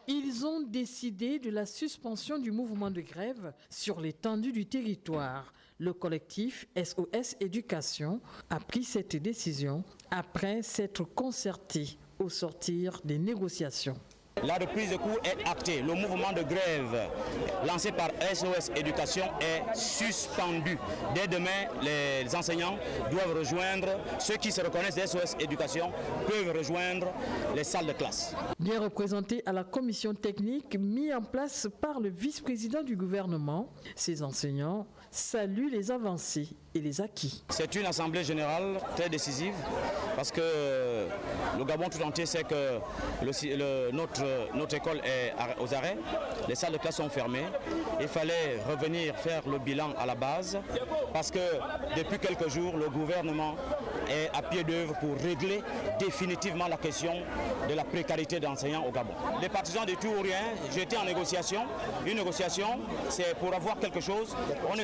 Ils ont décidé de la suspension du mouvement de grève sur l'étendue du territoire. Le collectif SOS Éducation a pris cette décision après s'être concerté au sortir des négociations. La reprise de cours est actée. Le mouvement de grève lancé par SOS Éducation est suspendu. Dès demain, les enseignants doivent rejoindre, ceux qui se reconnaissent de SOS Éducation peuvent rejoindre les salles de classe. Bien représenté à la commission technique mise en place par le vice-président du gouvernement, ces enseignants saluent les avancées et les acquis. C'est une assemblée générale très décisive parce que le Gabon tout entier sait que notre école est aux arrêts, les salles de classe sont fermées. Il fallait revenir faire le bilan à la base parce que depuis quelques jours, le gouvernement est à pied d'œuvre pour régler définitivement la question de la précarité d'enseignants au Gabon. Les partisans de tout ou rien, j'étais en négociation. Une négociation, c'est pour avoir quelque chose. On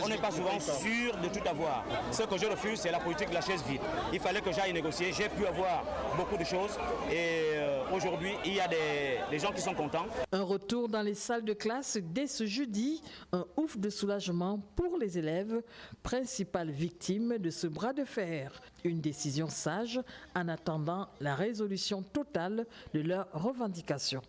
n'est pas souvent sûr de tout avoir. Ce que je refuse, c'est la politique de la chaise vide. Il fallait que j'aille négocier. J'ai pu avoir beaucoup de choses et aujourd'hui, il y a des gens qui sont contents. Un retour dans les salles de classe dès ce jeudi, un ouf de soulagement pour les élèves, principales victimes de ce bras de fer. Une décision sage en attendant la résolution totale de leurs revendications.